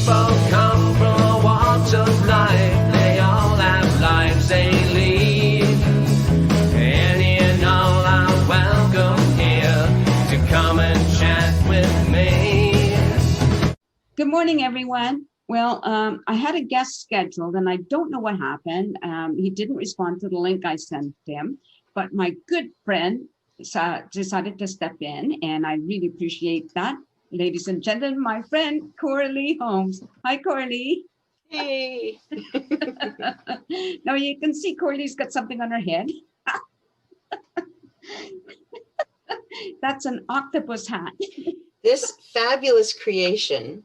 People come from all walks of life. They all have lives they lead. Any and all are welcome here to come and chat with me. Good morning, everyone. Well, I had a guest scheduled and I don't know what happened. He didn't respond to the link I sent him, but my good friend decided to step in, and I really appreciate that. Ladies and gentlemen, my friend Coralee Holmes. Hi, Coralee. Hey. Now you can see Coralee's got something on her head. That's an octopus hat. This fabulous creation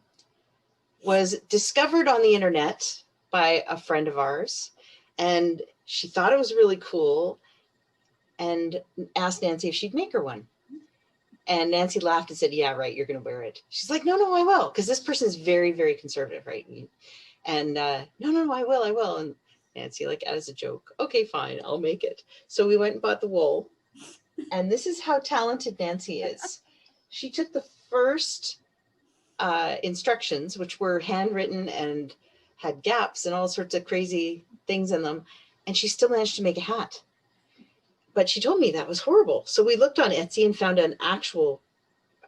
was discovered on the internet by a friend of ours, and she thought it was really cool and asked Nancy if she'd make her one. And Nancy laughed and said, yeah, right, you're going to wear it. She's like, no, I will. Because this person is very, very conservative, right? And no, I will. And Nancy, like, as a joke, okay, fine, I'll make it. So we went and bought the wool. And this is how talented Nancy is. She took the first instructions, which were handwritten and had gaps and all sorts of crazy things in them. And she still managed to make a hat. But she told me that was horrible. So we looked on Etsy and found an actual,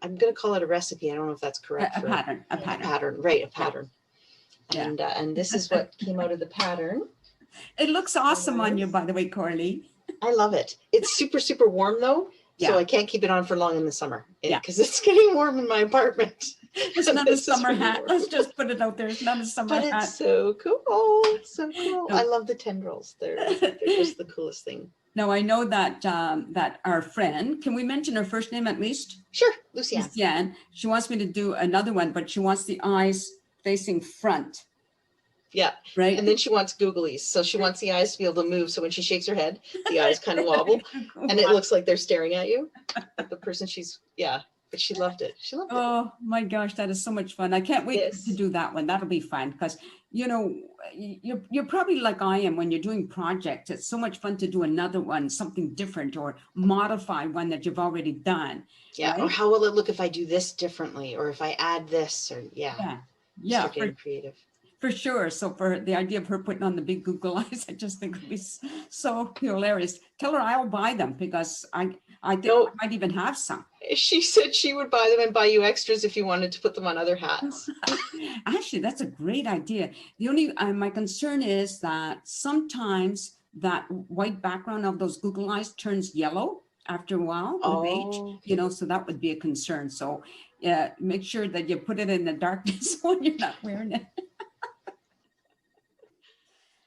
I'm going to call it a recipe. I don't know if that's correct. A pattern. Right, a pattern. Yeah. And this is what came out of the pattern. It looks awesome on you, by the way, Coralee. I love it. It's super, super warm though. Yeah. So I can't keep it on for long in the summer because Yeah. it's getting warm in my apartment. It's not a summer hat. Let's just put it out there. It's not a summer hat. But it's so cool. So cool. No. I love the tendrils. They're just the coolest thing. Now, I know that that our friend, can we mention her first name at least? Sure. Lucianne. Lucianne. She wants me to do another one, but she wants the eyes facing front. Yeah. Right. And then she wants googlies. So she wants the eyes to be able to move. So when she shakes her head, the eyes kind of wobble and it looks like they're staring at you. The person but she loved it. She loved it. Oh my gosh, that is so much fun. I can't wait Yes. to do that one. That'll be fun because, you know, you're probably like I am when you're doing projects. It's so much fun to do another one, something different, or modify one that you've already done. Yeah. Right? Or how will it look if I do this differently? Or if I add this or Yeah. Start getting creative. For sure. So for the idea of her putting on the big Google eyes, I just think would be so hilarious. Tell her I'll buy them because I think I might even have some. She said she would buy them and buy you extras if you wanted to put them on other hats. Actually, that's a great idea. The only my concern is that sometimes that white background of those Google eyes turns yellow after a while with age, you know, so that would be a concern. So make sure that you put it in the darkness when you're not wearing it.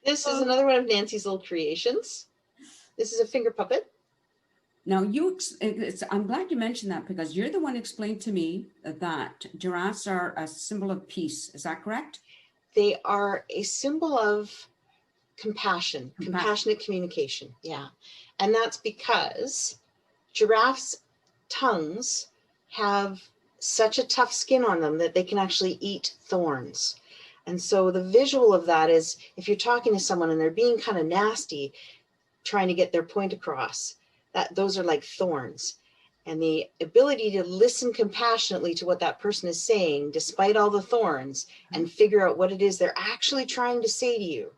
This is another one of Nancy's little creations. This is a finger puppet. Now, I'm glad you mentioned that because you're the one who explained to me that giraffes are a symbol of peace. Is that correct? They are a symbol of compassionate communication. Yeah. And that's because giraffes' tongues have such a tough skin on them that they can actually eat thorns. And so the visual of that is if you're talking to someone and they're being kind of nasty, trying to get their point across, those are like thorns. And the ability to listen compassionately to what that person is saying, despite all the thorns, and figure out what it is they're actually trying to say to you,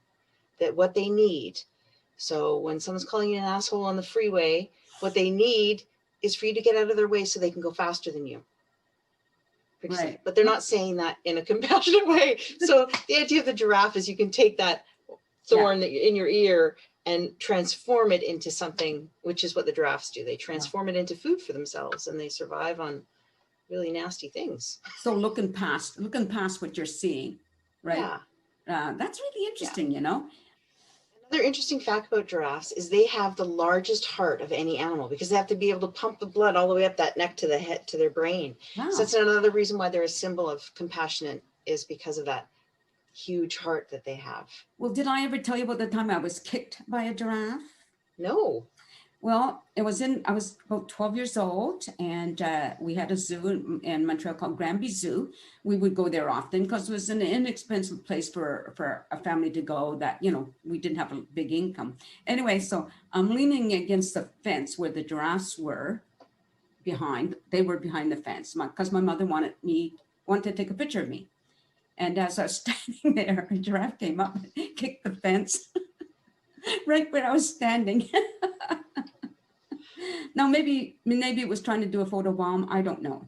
that what they need. So when someone's calling you an asshole on the freeway, what they need is for you to get out of their way so they can go faster than you. Right. But they're not saying that in a compassionate way. So the idea of the giraffe is you can take that thorn in your ear and transform it into something, which is what the giraffes do. They transform it into food for themselves and they survive on really nasty things. So looking past what you're seeing, right? Yeah. That's really interesting, you know. Another interesting fact about giraffes is they have the largest heart of any animal because they have to be able to pump the blood all the way up that neck to the head, to their brain. Wow. So that's another reason why they're a symbol of compassion is because of that huge heart that they have. Well, did I ever tell you about the time I was kicked by a giraffe? No. Well, I was about 12 years old and we had a zoo in Montreal called Granby Zoo. We would go there often because it was an inexpensive place for a family to go that, you know, we didn't have a big income. Anyway, so I'm leaning against the fence where the giraffes were behind. They were behind the fence because my mother wanted to take a picture of me. And as I was standing there, a giraffe came up and kicked the fence right where I was standing. Now, maybe it was trying to do a photo bomb. I don't know.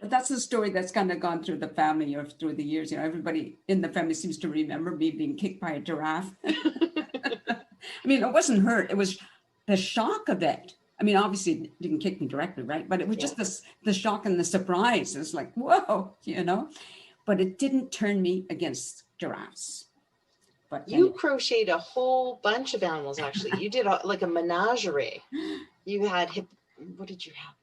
But that's a story that's kind of gone through the family or through the years. You know, everybody in the family seems to remember me being kicked by a giraffe. I mean, it wasn't hurt. It was the shock of it. I mean, obviously it didn't kick me directly, right? But it was just the shock and the surprise. It's like, whoa, you know, but it didn't turn me against giraffes. But You crocheted a whole bunch of animals, actually. You did like a menagerie. You had, what did you have?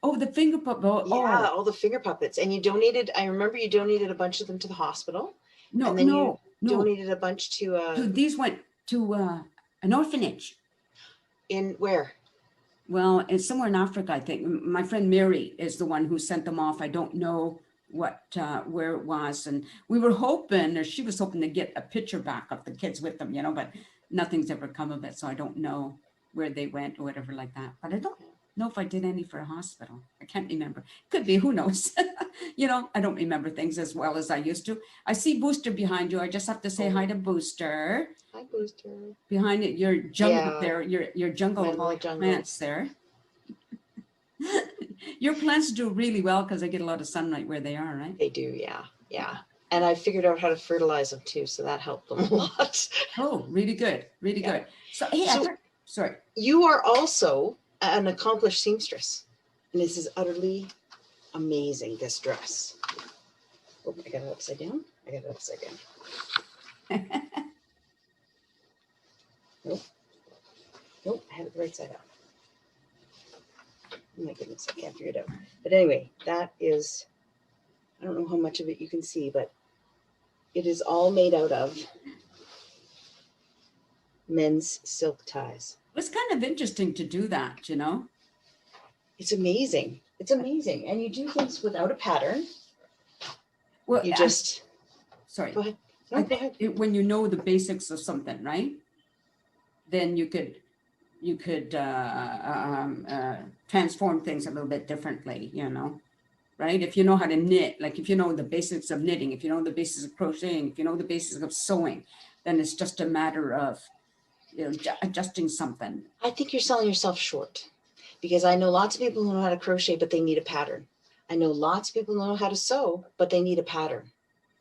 Oh, the finger puppet. Yeah, all the finger puppets. And you donated, I remember you donated a bunch of them to the hospital. And then you donated a bunch to... So these went to an orphanage. In where? Well, it's somewhere in Africa, I think. My friend Mary is the one who sent them off. I don't know where it was. And we were hoping, or she was hoping to get a picture back of the kids with them, you know, but nothing's ever come of it. So I don't know where they went or whatever like that. But I don't know if I did any for a hospital. I can't remember. Could be, who knows? You know, I don't remember things as well as I used to. I see Booster behind you. I just have to say hi to Booster. Hi, Booster. Behind it, your jungle there, your jungle plants there. Your plants do really well because they get a lot of sunlight where they are, right? They do, yeah, yeah. And I figured out how to fertilize them too, so that helped them a lot. Oh, really good, really good. So, hey, sorry. You are also an accomplished seamstress, and this is utterly amazing, this dress. Oh, I got it upside down. Nope, I have it the right side up. Oh my goodness, I can't figure it out. But anyway, that is, I don't know how much of it you can see, but it is all made out of men's silk ties. It's kind of interesting to do that, you know? It's amazing. It's amazing. And you do things without a pattern. Well, You just, sorry. go ahead. I No, go think ahead. when you know the basics of something, right? Then you could transform things a little bit differently, you know, right? If you know how to knit, like if you know the basics of knitting, if you know the basics of crocheting, if you know the basics of sewing, then it's just a matter of, you know, adjusting something. I think you're selling yourself short, because I know lots of people who know how to crochet, but they need a pattern. I know lots of people who know how to sew, but they need a pattern.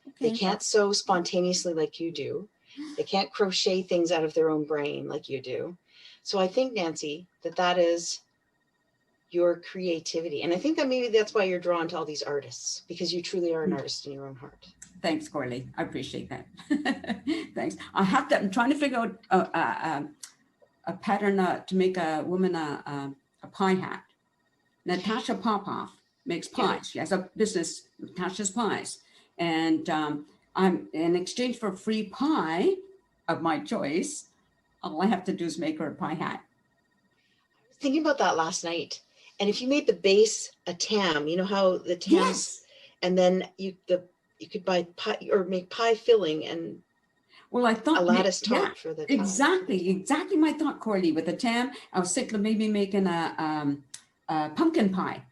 Okay. They can't sew spontaneously like you do. They can't crochet things out of their own brain like you do. So I think, Nancy, that is your creativity. And I think that maybe that's why you're drawn to all these artists, because you truly are an artist in your own heart. Thanks, Coralee. I appreciate that. Thanks. I'm trying to figure out a pattern to make a woman a pie hat. Natasha Popoff makes pies. She has a business, Natasha's Pies. And I'm in exchange for a free pie of my choice, all I have to do is make her a pie hat. I was thinking about that last night. And if you made the base a tam, you know how the tams, Yes. and then you could buy pie or make pie filling and Well, I thought a lattice top for the top. exactly my thought, Coralee. With the tam, I was thinking of maybe making a pumpkin pie.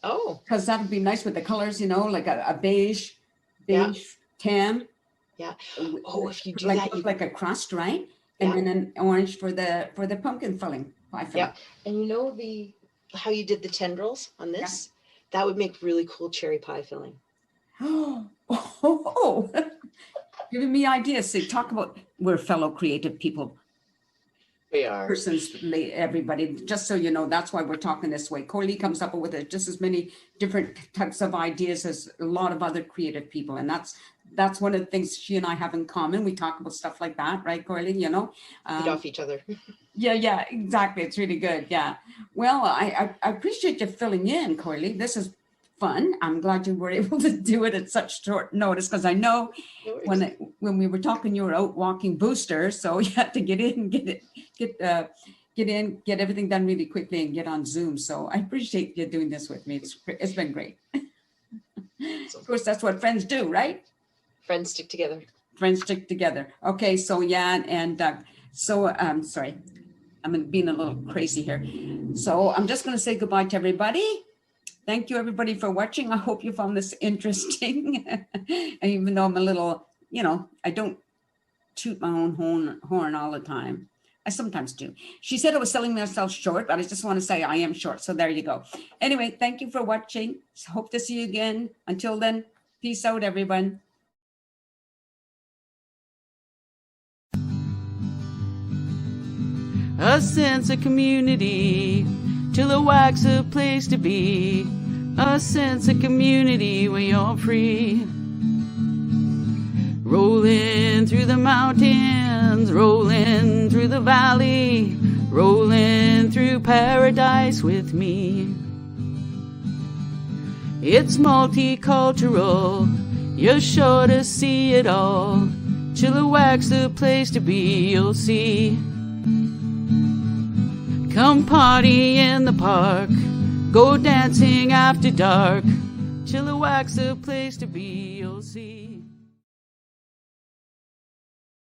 Oh, Because that would be nice with the colors, you know, like a beige tam. yeah. Oh, if you do like, that, like a crust, right? And then an orange for the pumpkin filling, pie filling. yeah. And you know how you did the tendrils on this? Yeah. That would make really cool cherry pie filling. Oh, giving me ideas. See, talk about, we're fellow creative people. We are. Persons, everybody, just so you know, that's why we're talking this way. Coralee comes up with just as many different types of ideas as a lot of other creative people. And that's one of the things she and I have in common. We talk about stuff like that, right, Coralee? You know? Feed off each other. Yeah, exactly. It's really good. Yeah. Well, I appreciate you filling in, Coralee. This is fun. I'm glad you were able to do it at such short notice, because I know when we were talking, you were out walking Booster, so you had to get in, get everything done really quickly and get on Zoom. So I appreciate you doing this with me. It's been great. Of course, that's what friends do, right? Friends stick together. Friends stick together. Okay, so yeah, and sorry, I'm being a little crazy here. So I'm just going to say goodbye to everybody. Thank you, everybody, for watching. I hope you found this interesting. Even though I'm a little, I don't toot my own horn all the time. I sometimes do. She said I was selling myself short, but I just want to say I am short. So there you go. Anyway, thank you for watching. Hope to see you again. Until then, peace out, everyone. A sense of community, Chilliwack's a place to be. A sense of community when you're free. Rolling through the mountains, rolling through the valley, rolling through paradise with me. It's multicultural, you're sure to see it all. Chilliwack's the place to be, you'll see. Come party in the park, go dancing after dark. Chilliwack's the place to be, you'll see.